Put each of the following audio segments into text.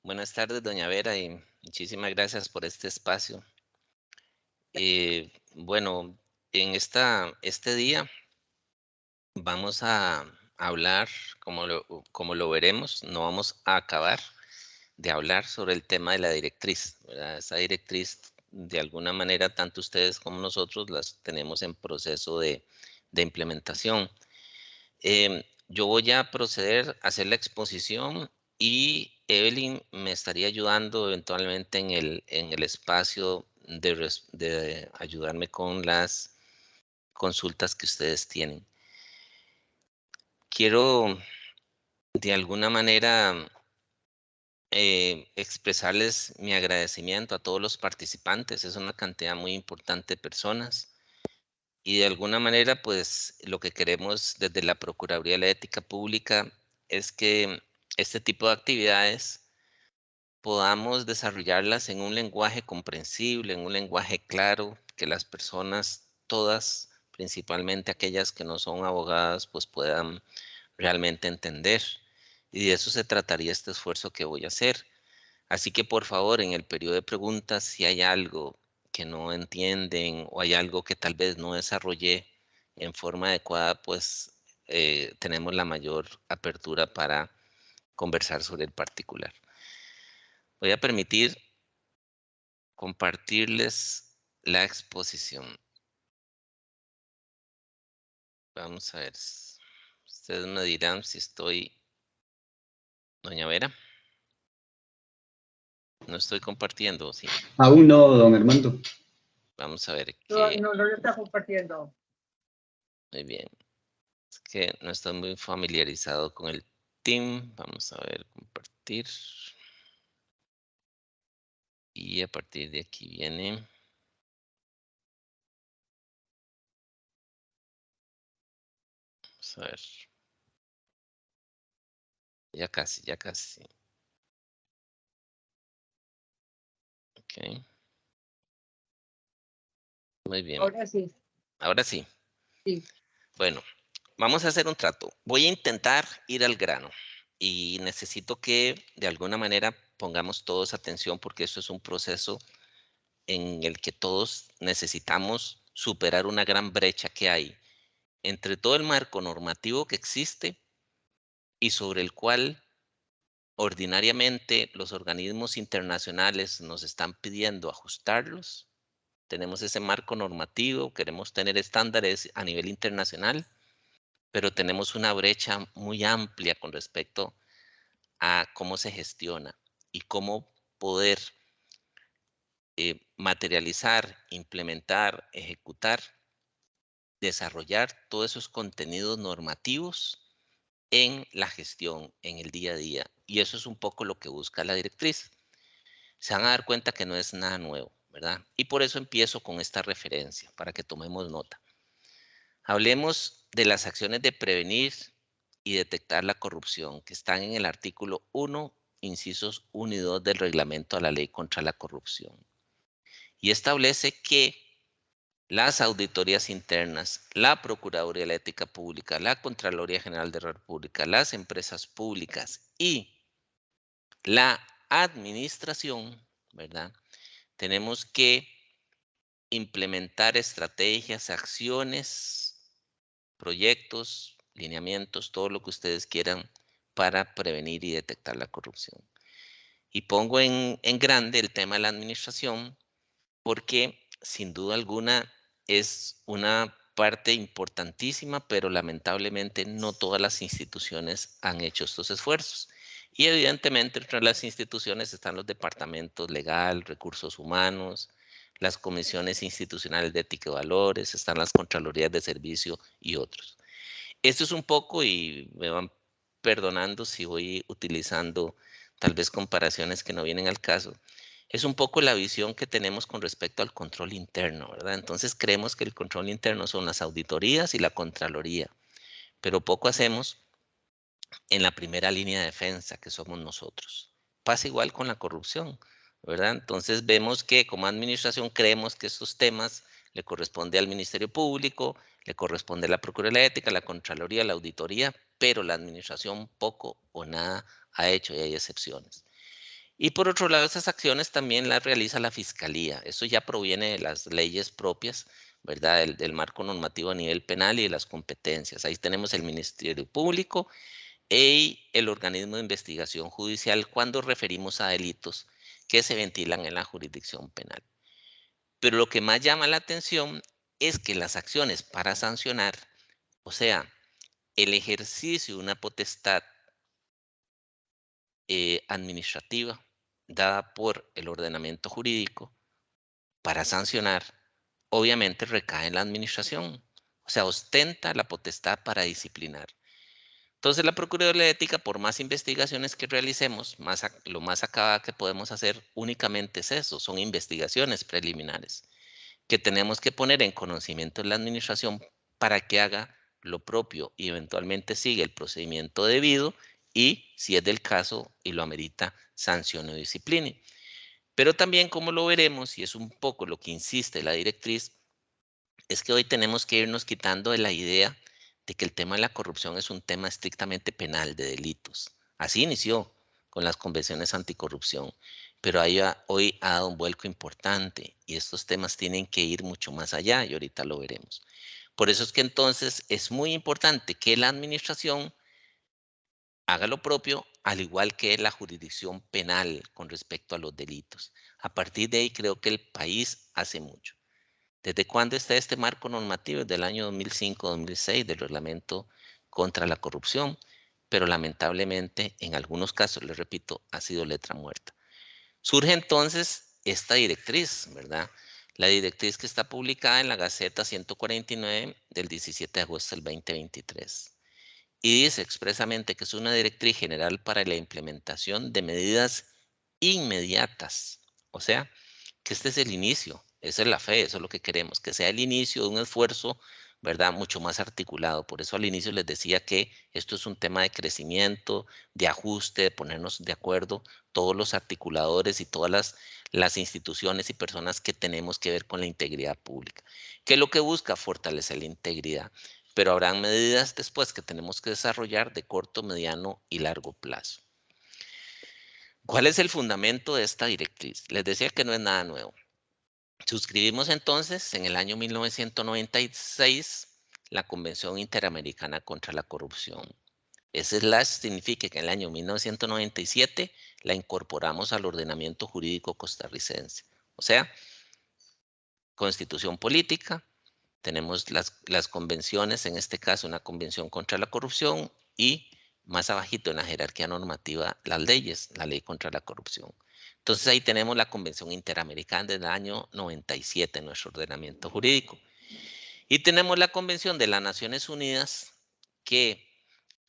Buenas tardes, doña Vera, y muchísimas gracias por este espacio. Bueno, en este día vamos a hablar, como lo veremos, no vamos a acabar de hablar sobre el tema de la directriz, ¿verdad? Esa directriz, de alguna manera, tanto ustedes como nosotros las tenemos en proceso de implementación. Yo voy a proceder a hacer la exposición y Evelyn me estaría ayudando eventualmente en el espacio de ayudarme con las consultas que ustedes tienen. Quiero de alguna manera expresarles mi agradecimiento a todos los participantes. Es una cantidad muy importante de personas. Y de alguna manera, pues lo que queremos desde la Procuraduría de la Ética Pública es que este tipo de actividades podamos desarrollarlas en un lenguaje comprensible, en un lenguaje claro, que las personas todas, principalmente aquellas que no son abogadas, pues puedan realmente entender. Y de eso se trataría este esfuerzo que voy a hacer. Así que por favor, en el periodo de preguntas, si hay algo que no entienden o hay algo que tal vez no desarrollé en forma adecuada, pues tenemos la mayor apertura para conversar sobre el particular. Voy a permitir compartirles la exposición. Vamos a ver. Ustedes me dirán si estoy... Doña Vera, no estoy compartiendo, sí. Aún no, don Armando. Vamos a ver No, que... no lo está compartiendo. Muy bien. Es que no estoy muy familiarizado con el team. Vamos a ver, compartir. Y a partir de aquí viene... Vamos a ver. Ya casi, ya casi. Ok. Muy bien. Ahora sí. Ahora sí. Sí. Bueno, vamos a hacer un trato. Voy a intentar ir al grano y necesito que de alguna manera pongamos todos atención porque esto es un proceso en el que todos necesitamos superar una gran brecha que hay entre todo el marco normativo que existe y sobre el cual ordinariamente los organismos internacionales nos están pidiendo ajustarlos. Tenemos ese marco normativo, queremos tener estándares a nivel internacional, pero tenemos una brecha muy amplia con respecto a cómo se gestiona y cómo poder materializar, implementar, ejecutar, desarrollar todos esos contenidos normativos en la gestión, en el día a día. Y eso es un poco lo que busca la directriz. Se van a dar cuenta que no es nada nuevo, ¿verdad? Y por eso empiezo con esta referencia, para que tomemos nota. Hablemos de las acciones de prevenir y detectar la corrupción, que están en el artículo 1, incisos 1 y 2 del reglamento a la ley contra la corrupción. Y establece que las auditorías internas, la Procuraduría de la Ética Pública, la Contraloría General de la República, las empresas públicas y la administración, ¿verdad? Tenemos que implementar estrategias, acciones, proyectos, lineamientos, todo lo que ustedes quieran para prevenir y detectar la corrupción. Y pongo en grande el tema de la administración porque sin duda alguna es una parte importantísima, pero lamentablemente no todas las instituciones han hecho estos esfuerzos. Y evidentemente entre las instituciones están los departamentos legal, recursos humanos, las comisiones institucionales de ética y valores, están las contralorías de servicio y otros. Esto es un poco, y me van perdonando si voy utilizando tal vez comparaciones que no vienen al caso, es un poco la visión que tenemos con respecto al control interno, ¿verdad? Entonces creemos que el control interno son las auditorías y la contraloría, pero poco hacemos en la primera línea de defensa, que somos nosotros. Pasa igual con la corrupción, ¿verdad? Entonces vemos que como administración creemos que estos temas le corresponde al Ministerio Público, le corresponde a la Procuraduría Ética, la Contraloría, la Auditoría, pero la administración poco o nada ha hecho y hay excepciones. Y por otro lado, esas acciones también las realiza la Fiscalía. Eso ya proviene de las leyes propias, ¿verdad? Del marco normativo a nivel penal y de las competencias. Ahí tenemos el Ministerio Público y el organismo de investigación judicial cuando referimos a delitos que se ventilan en la jurisdicción penal. Pero lo que más llama la atención es que las acciones para sancionar, o sea, el ejercicio de una potestad administrativa dada por el ordenamiento jurídico para sancionar, obviamente recae en la administración, o sea, ostenta la potestad para disciplinar. Entonces, la Procuraduría de Ética, por más investigaciones que realicemos, lo más acabada que podemos hacer únicamente es eso, son investigaciones preliminares que tenemos que poner en conocimiento de la administración para que haga lo propio y eventualmente siga el procedimiento debido y, si es del caso y lo amerita, sancione o discipline. Pero también, como lo veremos, y es un poco lo que insiste la directriz, es que hoy tenemos que irnos quitando de la idea de que el tema de la corrupción es un tema estrictamente penal de delitos. Así inició con las convenciones anticorrupción, pero hoy ha dado un vuelco importante y estos temas tienen que ir mucho más allá y ahorita lo veremos. Por eso es que entonces es muy importante que la administración haga lo propio, al igual que la jurisdicción penal con respecto a los delitos. A partir de ahí creo que el país hace mucho. ¿Desde cuándo está este marco normativo? Desde el año 2005-2006 del reglamento contra la corrupción, pero lamentablemente en algunos casos, les repito, ha sido letra muerta. Surge entonces esta directriz, ¿verdad? La directriz que está publicada en la Gaceta 149 del 17 de agosto del 2023. Y dice expresamente que es una directriz general para la implementación de medidas inmediatas. O sea, que este es el inicio, esa es la fe, eso es lo que queremos, que sea el inicio de un esfuerzo, ¿verdad? Mucho más articulado. Por eso al inicio les decía que esto es un tema de crecimiento, de ajuste, de ponernos de acuerdo, todos los articuladores y todas las instituciones y personas que tenemos que ver con la integridad pública. ¿Qué es lo que busca? Fortalecer la integridad. Pero habrán medidas después que tenemos que desarrollar de corto, mediano y largo plazo. ¿Cuál es el fundamento de esta directriz? Les decía que no es nada nuevo. Suscribimos entonces en el año 1996 la Convención Interamericana contra la Corrupción. Ese slash significa que en el año 1997 la incorporamos al ordenamiento jurídico costarricense. O sea, constitución política, tenemos las convenciones, en este caso una convención contra la corrupción y más abajito en la jerarquía normativa las leyes, la ley contra la corrupción. Entonces ahí tenemos la Convención Interamericana del año 97 en nuestro ordenamiento jurídico. Y tenemos la Convención de las Naciones Unidas que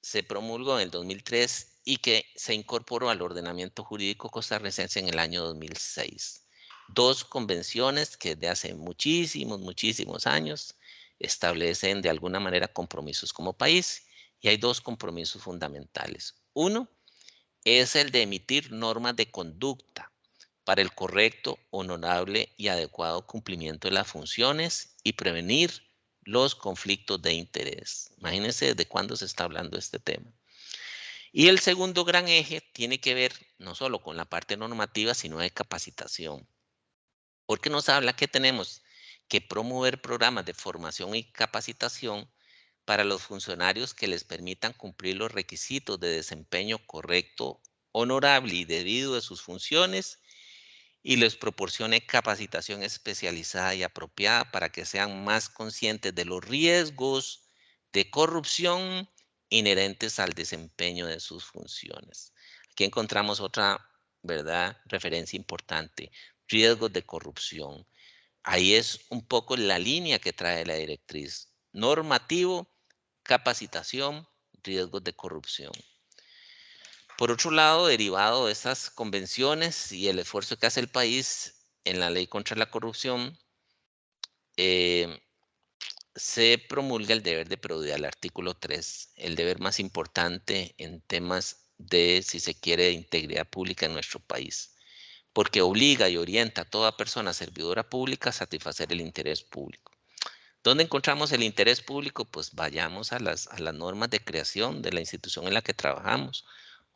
se promulgó en el 2003 y que se incorporó al ordenamiento jurídico costarricense en el año 2006. Dos convenciones que desde hace muchísimos años establecen de alguna manera compromisos como país y hay dos compromisos fundamentales. Uno es el de emitir normas de conducta para el correcto, honorable y adecuado cumplimiento de las funciones y prevenir los conflictos de interés. Imagínense desde cuándo se está hablando de este tema. Y el segundo gran eje tiene que ver no solo con la parte normativa, sino de capacitación. Porque nos habla que tenemos que promover programas de formación y capacitación para los funcionarios que les permitan cumplir los requisitos de desempeño correcto, honorable y debido de sus funciones y les proporcione capacitación especializada y apropiada para que sean más conscientes de los riesgos de corrupción inherentes al desempeño de sus funciones. Aquí encontramos otra, ¿verdad?, referencia importante, riesgos de corrupción. Ahí es un poco la línea que trae la directriz. Normativo, capacitación, riesgos de corrupción. Por otro lado, derivado de estas convenciones y el esfuerzo que hace el país en la ley contra la corrupción, se promulga el deber de probidad, el artículo 3, el deber más importante en temas de, si se quiere, de integridad pública en nuestro país, porque obliga y orienta a toda persona servidora pública a satisfacer el interés público. ¿Dónde encontramos el interés público? Pues vayamos a las normas de creación de la institución en la que trabajamos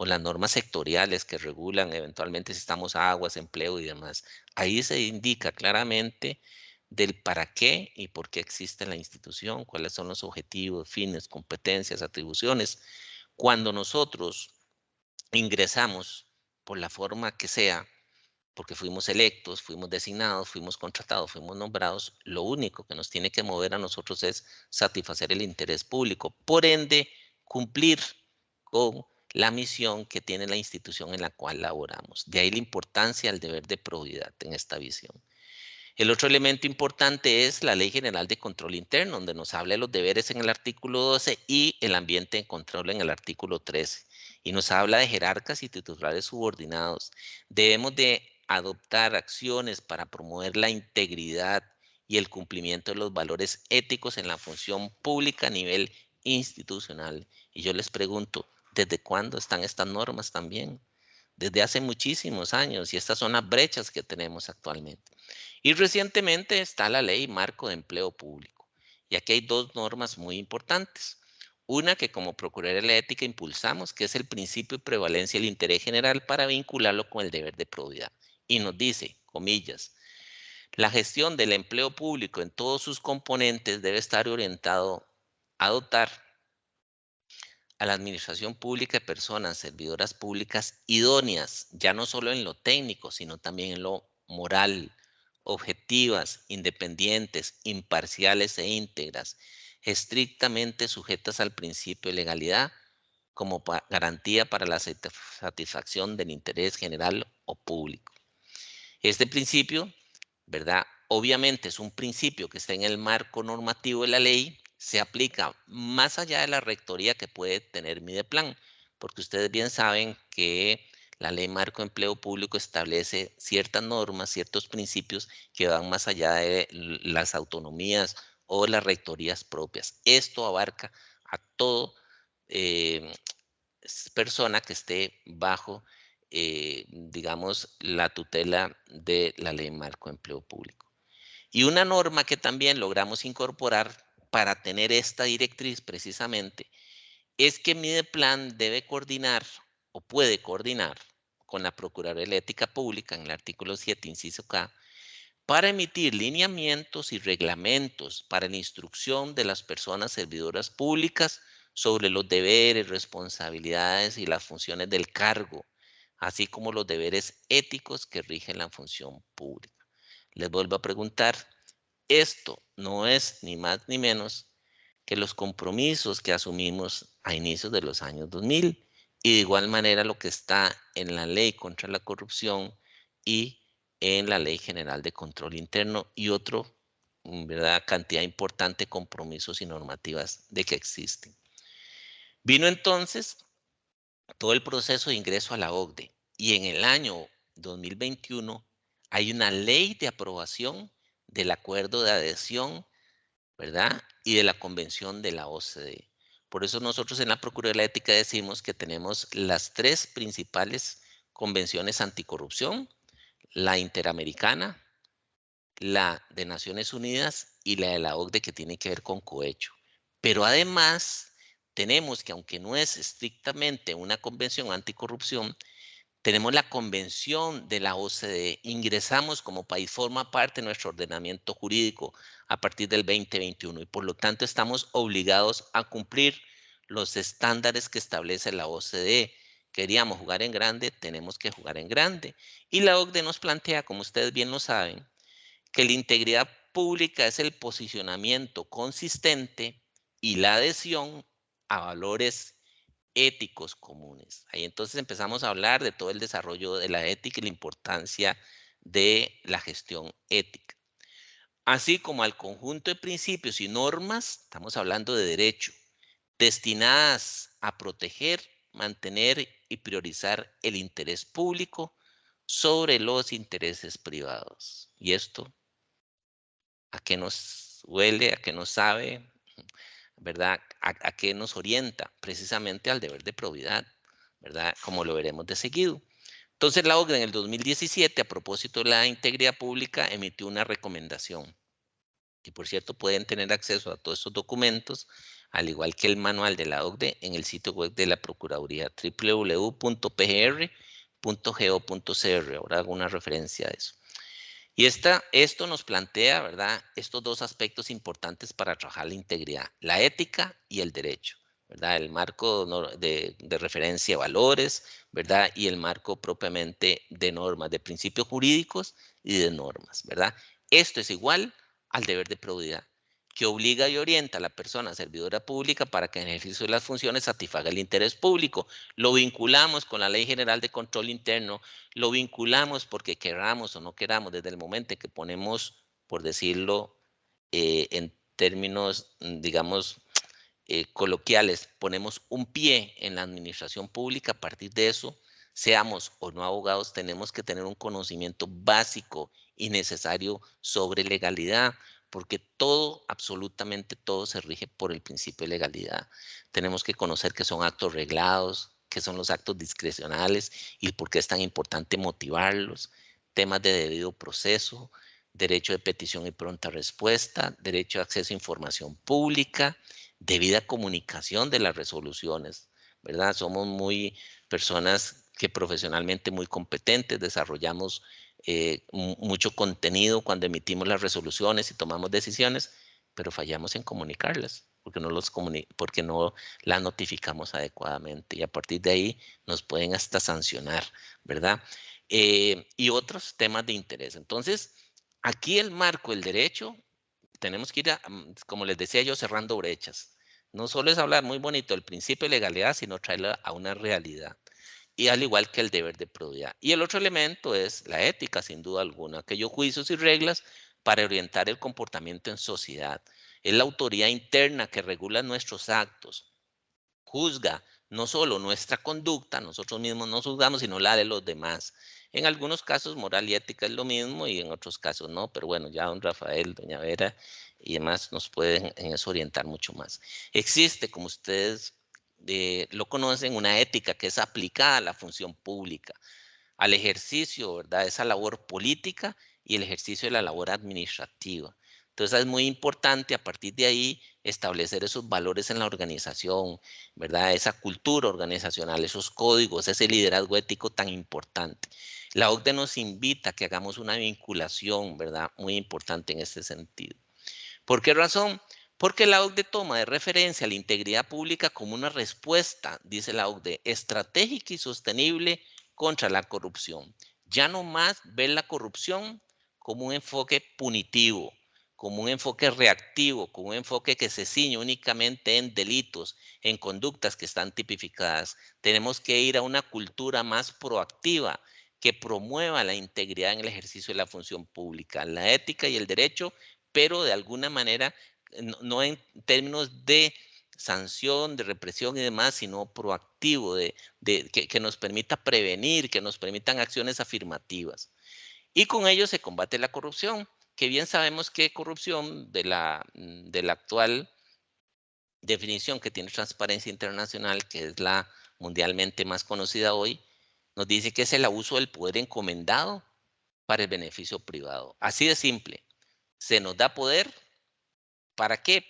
o las normas sectoriales que regulan eventualmente si estamos aguas, empleo y demás. Ahí se indica claramente del para qué y por qué existe la institución, cuáles son los objetivos, fines, competencias, atribuciones. Cuando nosotros ingresamos por la forma que sea, porque fuimos electos, fuimos designados, fuimos contratados, fuimos nombrados, lo único que nos tiene que mover a nosotros es satisfacer el interés público. Por ende, cumplir con la misión que tiene la institución en la cual laboramos. De ahí la importancia del deber de probidad en esta visión. El otro elemento importante es la Ley General de Control Interno, donde nos habla de los deberes en el artículo 12 y el ambiente de control en el artículo 13. Y nos habla de jerarcas y titulares subordinados. Debemos de adoptar acciones para promover la integridad y el cumplimiento de los valores éticos en la función pública a nivel institucional. Y yo les pregunto, ¿desde cuándo están estas normas también? Desde hace muchísimos años, y estas son las brechas que tenemos actualmente. Y recientemente está la Ley Marco de Empleo Público. Y aquí hay dos normas muy importantes. Una que como Procuraduría de la Ética impulsamos, que es el principio de prevalencia del interés general para vincularlo con el deber de probidad. Y nos dice, comillas, la gestión del empleo público en todos sus componentes debe estar orientado a dotar a la administración pública de personas servidoras públicas idóneas, ya no solo en lo técnico, sino también en lo moral, objetivas, independientes, imparciales e íntegras, estrictamente sujetas al principio de legalidad como garantía para la satisfacción del interés general o público. Este principio, ¿verdad? Obviamente es un principio que está en el marco normativo de la ley, se aplica más allá de la rectoría que puede tener Mideplan, porque ustedes bien saben que la ley marco de empleo público establece ciertas normas, ciertos principios que van más allá de las autonomías o las rectorías propias. Esto abarca a todo persona que esté bajo, digamos, la tutela de la ley marco de empleo público. Y una norma que también logramos incorporar para tener esta directriz precisamente es que Mideplan debe coordinar o puede coordinar con la Procuraduría de la Ética Pública en el artículo 7, inciso K, para emitir lineamientos y reglamentos para la instrucción de las personas servidoras públicas sobre los deberes, responsabilidades y las funciones del cargo, así como los deberes éticos que rigen la función pública. Les vuelvo a preguntar, esto no es ni más ni menos que los compromisos que asumimos a inicios de los años 2000 y de igual manera lo que está en la Ley contra la Corrupción y en la Ley General de Control Interno y otro, ¿verdad?, cantidad importante de compromisos y normativas de que existen. Vino entonces todo el proceso de ingreso a la OCDE y en el año 2021 hay una ley de aprobación del acuerdo de adhesión, ¿verdad?, y de la convención de la OCDE. Por eso nosotros en la Procuraduría de la Ética decimos que tenemos las tres principales convenciones anticorrupción, la interamericana, la de Naciones Unidas y la de la OCDE que tiene que ver con cohecho. Pero además tenemos que, aunque no es estrictamente una convención anticorrupción, tenemos la convención de la OCDE. Ingresamos como país, forma parte de nuestro ordenamiento jurídico a partir del 2021 y por lo tanto estamos obligados a cumplir los estándares que establece la OCDE. Queríamos jugar en grande, tenemos que jugar en grande. Y la OCDE nos plantea, como ustedes bien lo saben, que la integridad pública es el posicionamiento consistente y la adhesión a valores éticos comunes. Ahí entonces empezamos a hablar de todo el desarrollo de la ética y la importancia de la gestión ética. Así como al conjunto de principios y normas, estamos hablando de derecho, destinadas a proteger, mantener y priorizar el interés público sobre los intereses privados. Y esto, ¿a qué nos huele? ¿A qué nos sabe? ¿Verdad? ¿A qué nos orienta? Precisamente al deber de probidad, ¿verdad? Como lo veremos de seguido. Entonces la OCDE en el 2017, a propósito de la integridad pública, emitió una recomendación. Y por cierto, pueden tener acceso a todos estos documentos al igual que el manual de la OCDE en el sitio web de la Procuraduría, www.pgr.go.cr. Ahora hago una referencia a eso. Y esto nos plantea, ¿verdad?, estos dos aspectos importantes para trabajar la integridad, la ética y el derecho, ¿verdad? El marco de referencia a valores, ¿verdad? Y el marco propiamente de normas, de principios jurídicos y de normas, ¿verdad? Esto es igual al deber de probidad, que obliga y orienta a la persona servidora pública para que en el ejercicio de las funciones satisfaga el interés público. Lo vinculamos con la Ley General de Control Interno, lo vinculamos porque queramos o no queramos, desde el momento en que ponemos, por decirlo en términos, digamos, coloquiales, ponemos un pie en la administración pública. A partir de eso, seamos o no abogados, tenemos que tener un conocimiento básico y necesario sobre legalidad, porque todo, absolutamente todo, se rige por el principio de legalidad. Tenemos que conocer qué son actos reglados, qué son los actos discrecionales y por qué es tan importante motivarlos, temas de debido proceso, derecho de petición y pronta respuesta, derecho de acceso a información pública, debida comunicación de las resoluciones, ¿verdad? Somos muy personas que profesionalmente muy competentes, desarrollamos mucho contenido cuando emitimos las resoluciones y tomamos decisiones, pero fallamos en comunicarlas porque no las notificamos adecuadamente y a partir de ahí nos pueden hasta sancionar, ¿verdad? Y otros temas de interés. Entonces, aquí el marco, el derecho, tenemos que ir, como les decía yo, cerrando brechas. No solo es hablar muy bonito del principio de legalidad, sino traerlo a una realidad. Y al igual que el deber de probidad. Y el otro elemento es la ética, sin duda alguna, aquellos juicios y reglas para orientar el comportamiento en sociedad. Es la autoridad interna que regula nuestros actos, juzga no solo nuestra conducta, nosotros mismos nos juzgamos, sino la de los demás. En algunos casos moral y ética es lo mismo y en otros casos no, pero bueno, ya don Rafael, doña Vera y demás nos pueden en eso orientar mucho más. Existe, como ustedes lo conocen, una ética que es aplicada a la función pública, al ejercicio, ¿verdad?, esa labor política y el ejercicio de la labor administrativa. Entonces es muy importante a partir de ahí establecer esos valores en la organización, ¿verdad? Esa cultura organizacional, esos códigos, ese liderazgo ético tan importante. La OCDE nos invita a que hagamos una vinculación, ¿verdad?, muy importante en este sentido. ¿Por qué razón? Porque la OCDE toma de referencia la integridad pública como una respuesta, dice la OCDE, estratégica y sostenible contra la corrupción. Ya no más ver la corrupción como un enfoque punitivo, como un enfoque reactivo, como un enfoque que se ciñe únicamente en delitos, en conductas que están tipificadas. Tenemos que ir a una cultura más proactiva que promueva la integridad en el ejercicio de la función pública, la ética y el derecho, pero de alguna manera no en términos de sanción, de represión y demás, sino proactivo, que nos permita prevenir, que nos permitan acciones afirmativas. Y con ello se combate la corrupción, que bien sabemos que corrupción de la actual definición que tiene Transparencia Internacional, que es la mundialmente más conocida hoy, nos dice que es el abuso del poder encomendado para el beneficio privado. Así de simple. Se nos da poder, ¿para qué?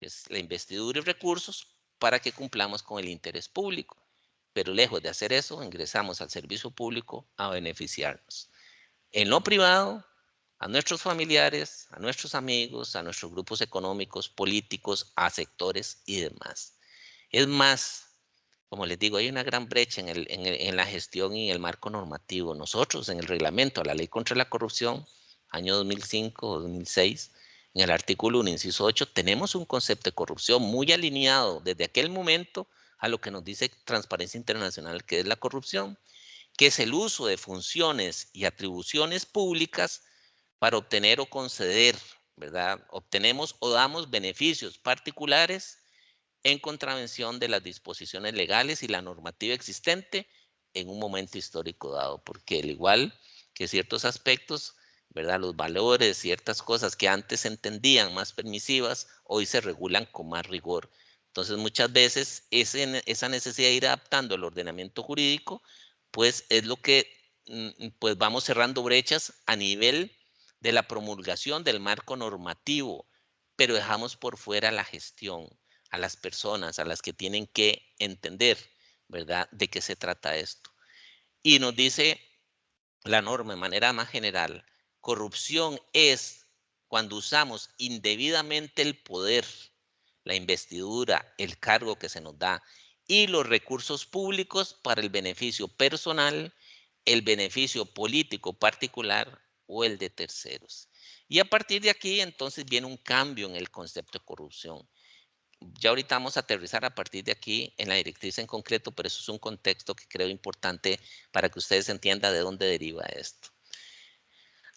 Es la investidura y recursos para que cumplamos con el interés público. Pero lejos de hacer eso, ingresamos al servicio público a beneficiarnos. En lo privado, a nuestros familiares, a nuestros amigos, a nuestros grupos económicos, políticos, a sectores y demás. Es más, como les digo, hay una gran brecha en la gestión y en el marco normativo. Nosotros, en el reglamento a la Ley contra la Corrupción, año 2005 o 2006, en el artículo 1, inciso 8, tenemos un concepto de corrupción muy alineado desde aquel momento a lo que nos dice Transparencia Internacional, que es la corrupción, que es el uso de funciones y atribuciones públicas para obtener o conceder, ¿verdad? Obtenemos o damos beneficios particulares en contravención de las disposiciones legales y la normativa existente en un momento histórico dado, porque al igual que ciertos aspectos, ¿verdad?, los valores, ciertas cosas que antes se entendían más permisivas, hoy se regulan con más rigor. Entonces, muchas veces esa necesidad de ir adaptando el ordenamiento jurídico, pues es lo que pues vamos cerrando brechas a nivel de la promulgación del marco normativo, pero dejamos por fuera la gestión. a las personas, a las que tienen que entender, ¿verdad?, de qué se trata esto. Y nos dice la norma de manera más general, corrupción es cuando usamos indebidamente el poder, la investidura, el cargo que se nos da y los recursos públicos para el beneficio personal, el beneficio político particular o el de terceros. Y a partir de aquí, entonces, viene un cambio en el concepto de corrupción. Ya ahorita vamos a aterrizar a partir de aquí en la directriz en concreto, pero eso es un contexto que creo importante para que ustedes entiendan de dónde deriva esto.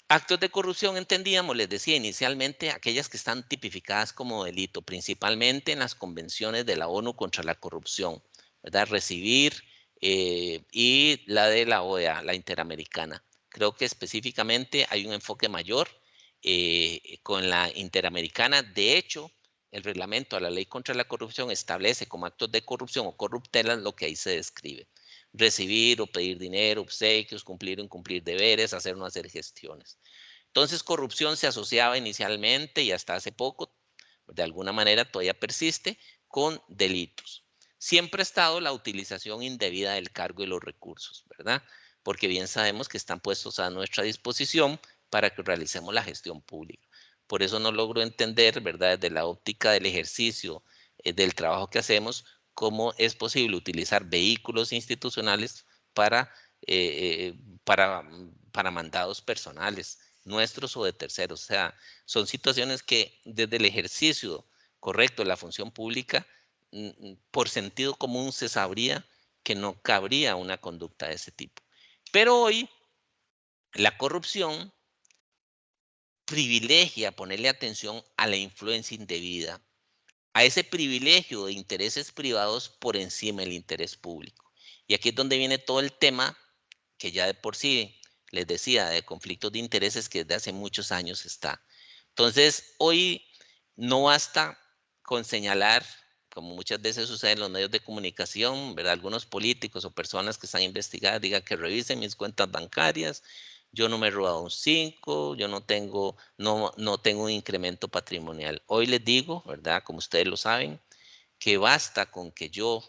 Actos de corrupción entendíamos, les decía inicialmente, aquellas que están tipificadas como delito, principalmente en las convenciones de la ONU contra la corrupción, ¿verdad? Recibir y la de la OEA, la Interamericana. Creo que específicamente hay un enfoque mayor con la Interamericana. De hecho, el reglamento a la ley contra la corrupción establece como actos de corrupción o corruptelas lo que ahí se describe. Recibir o pedir dinero, obsequios, cumplir o incumplir deberes, hacer o no hacer gestiones. Entonces, corrupción se asociaba inicialmente y hasta hace poco, de alguna manera todavía persiste, con delitos. Siempre ha estado la utilización indebida del cargo y los recursos, ¿verdad? Porque bien sabemos que están puestos a nuestra disposición para que realicemos la gestión pública. Por eso no logro entender, ¿verdad?, desde la óptica del ejercicio del trabajo que hacemos, cómo es posible utilizar vehículos institucionales para, para mandados personales, nuestros o de terceros. O sea, son situaciones que desde el ejercicio correcto de la función pública, por sentido común se sabría que no cabría una conducta de ese tipo. Pero hoy la corrupción privilegia ponerle atención a la influencia indebida, a ese privilegio de intereses privados por encima del interés público. Y aquí es donde viene todo el tema que ya de por sí, les decía, de conflictos de intereses que desde hace muchos años está. Entonces, hoy no basta con señalar, como muchas veces sucede en los medios de comunicación, ¿verdad? Algunos políticos o personas que están investigadas digan que revisen mis cuentas bancarias, yo no me he robado un 5, yo no tengo un incremento patrimonial. Hoy les digo, ¿verdad? Como ustedes lo saben, que basta con que yo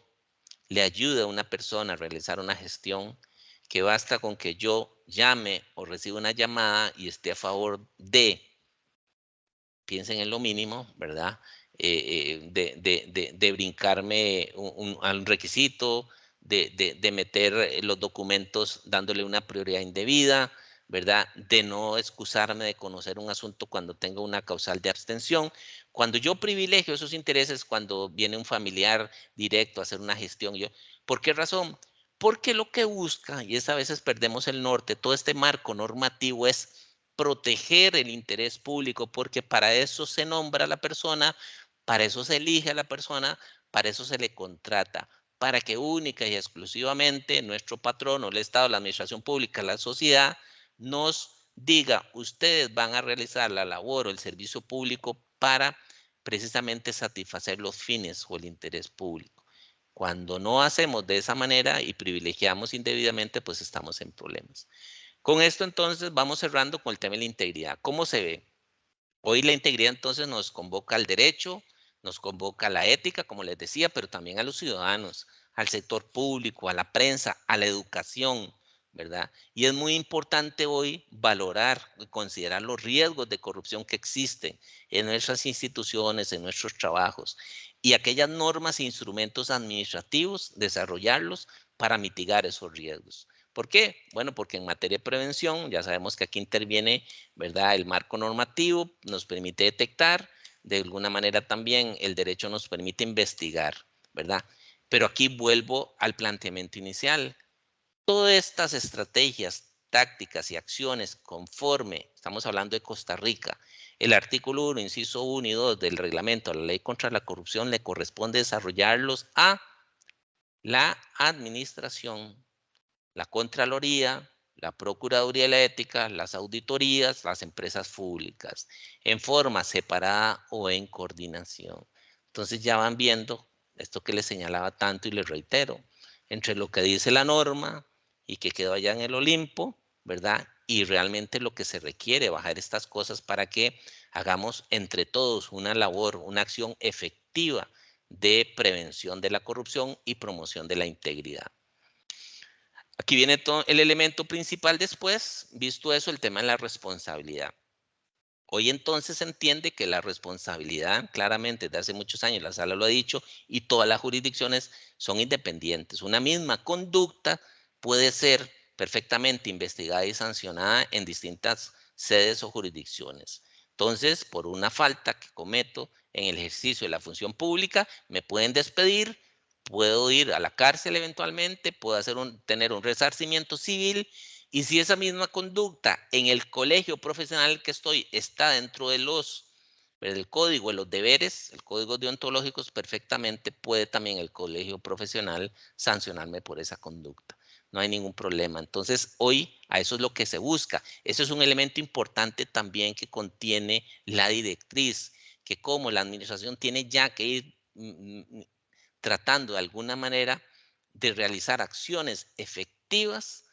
le ayude a una persona a realizar una gestión, que basta con que yo llame o reciba una llamada y esté a favor de, piensen en lo mínimo, ¿verdad? De brincarme a un requisito, de meter los documentos dándole una prioridad indebida, ¿verdad? De no excusarme de conocer un asunto cuando tengo una causal de abstención. Cuando yo privilegio esos intereses, cuando viene un familiar directo a hacer una gestión, ¿por qué razón? Porque lo que busca, y es a veces perdemos el norte, todo este marco normativo es proteger el interés público, porque para eso se nombra a la persona, para eso se elige a la persona, para eso se le contrata, para que única y exclusivamente nuestro patrono, el Estado, la administración pública, la sociedad, nos diga, ustedes van a realizar la labor o el servicio público para precisamente satisfacer los fines o el interés público. Cuando no hacemos de esa manera y privilegiamos indebidamente, pues estamos en problemas. Con esto entonces vamos cerrando con el tema de la integridad. ¿Cómo se ve? Hoy la integridad entonces nos convoca al derecho, nos convoca a la ética, como les decía, pero también a los ciudadanos, al sector público, a la prensa, a la educación, ¿verdad? Y es muy importante hoy valorar y considerar los riesgos de corrupción que existen en nuestras instituciones, en nuestros trabajos, y aquellas normas e instrumentos administrativos, desarrollarlos para mitigar esos riesgos. ¿Por qué? Bueno, porque en materia de prevención, ya sabemos que aquí interviene, ¿verdad?, el marco normativo, nos permite detectar, de alguna manera también el derecho nos permite investigar, ¿verdad? Pero aquí vuelvo al planteamiento inicial. Todas estas estrategias, tácticas y acciones conforme, estamos hablando de Costa Rica, el artículo 1, inciso 1 y 2 del reglamento a la ley contra la corrupción le corresponde desarrollarlos a la administración, la Contraloría, la Procuraduría de la Ética, las auditorías, las empresas públicas, en forma separada o en coordinación. Entonces ya van viendo esto que les señalaba tanto y les reitero, entre lo que dice la norma y que quedó allá en el Olimpo, ¿verdad? Y realmente lo que se requiere, bajar estas cosas para que hagamos entre todos una labor, una acción efectiva de prevención de la corrupción y promoción de la integridad. Aquí viene todo el elemento principal después, visto eso, el tema de la responsabilidad. Hoy entonces se entiende que la responsabilidad, claramente, desde hace muchos años, la sala lo ha dicho, y todas las jurisdicciones son independientes. Una misma conducta puede ser perfectamente investigada y sancionada en distintas sedes o jurisdicciones. Entonces, por una falta que cometo en el ejercicio de la función pública, me pueden despedir, puedo ir a la cárcel eventualmente, puedo tener un resarcimiento civil. Y si esa misma conducta en el colegio profesional que estoy está dentro de del código de los deberes, el código deontológicos, perfectamente puede también el colegio profesional sancionarme por esa conducta. No hay ningún problema. Entonces, hoy a eso es lo que se busca. Eso es un elemento importante también que contiene la directriz, que como la administración tiene ya que ir tratando de alguna manera de realizar acciones efectivas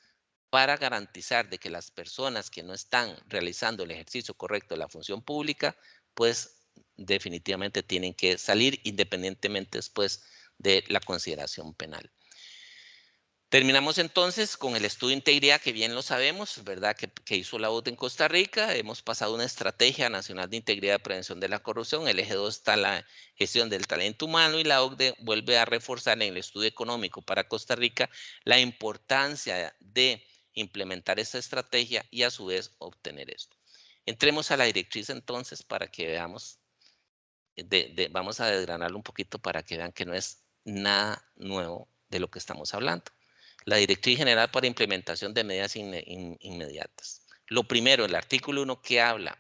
para garantizar de que las personas que no están realizando el ejercicio correcto de la función pública, pues definitivamente tienen que salir independientemente después de la consideración penal. Terminamos entonces con el estudio de integridad, que bien lo sabemos, ¿verdad? Que hizo la OCDE en Costa Rica. Hemos pasado una estrategia nacional de integridad y prevención de la corrupción. El eje 2 está la gestión del talento humano y la OCDE vuelve a reforzar en el estudio económico para Costa Rica la importancia de implementar esta estrategia y a su vez obtener esto. Entremos a la directriz entonces para que veamos, vamos a desgranarlo un poquito para que vean que no es nada nuevo de lo que estamos hablando. La Directriz General para Implementación de Medidas Inmediatas. Lo primero, el artículo 1 que habla,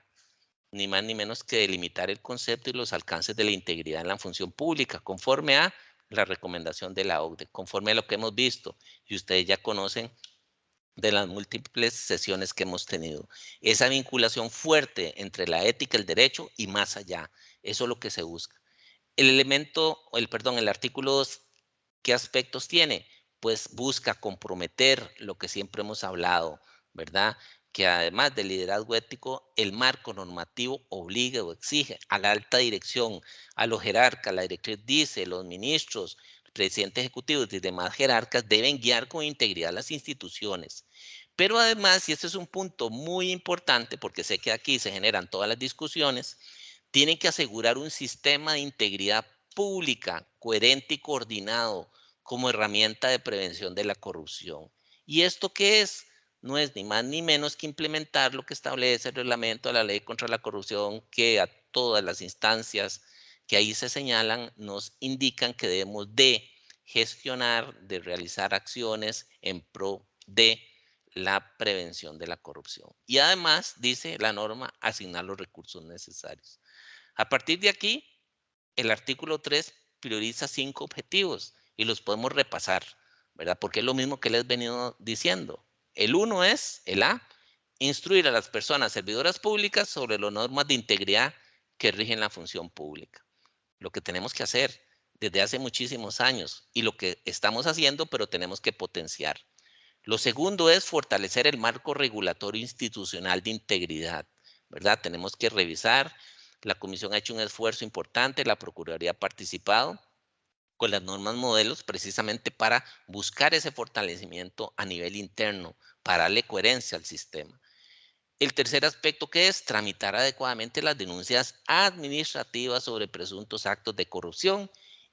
ni más ni menos que delimitar el concepto y los alcances de la integridad en la función pública, conforme a la recomendación de la OCDE, conforme a lo que hemos visto, y ustedes ya conocen de las múltiples sesiones que hemos tenido. Esa vinculación fuerte entre la ética, el derecho y más allá, eso es lo que se busca. El artículo 2, ¿qué aspectos tiene? Pues busca comprometer lo que siempre hemos hablado, ¿verdad? Que además del liderazgo ético, el marco normativo obliga o exige a la alta dirección, a los jerarcas, la directriz dice, los ministros, presidentes ejecutivos y demás jerarcas deben guiar con integridad las instituciones. Pero además, y este es un punto muy importante, porque sé que aquí se generan todas las discusiones, tienen que asegurar un sistema de integridad pública, coherente y coordinado, como herramienta de prevención de la corrupción. ¿Y esto qué es? No es ni más ni menos que implementar lo que establece el reglamento de la ley contra la corrupción, que a todas las instancias que ahí se señalan nos indican que debemos de gestionar, de realizar acciones en pro de la prevención de la corrupción. Y además, dice la norma, asignar los recursos necesarios. A partir de aquí, el artículo 3 prioriza 5 objetivos y los podemos repasar, ¿verdad? Porque es lo mismo que les he venido diciendo. El 1 es, el A, instruir a las personas servidoras públicas sobre las normas de integridad que rigen la función pública. Lo que tenemos que hacer desde hace muchísimos años y lo que estamos haciendo, pero tenemos que potenciar. Lo segundo es fortalecer el marco regulatorio institucional de integridad, ¿verdad? Tenemos que revisar. La Comisión ha hecho un esfuerzo importante, la Procuraduría ha participado con las normas modelos precisamente para buscar ese fortalecimiento a nivel interno, para darle coherencia al sistema. El tercer aspecto, que es tramitar adecuadamente las denuncias administrativas sobre presuntos actos de corrupción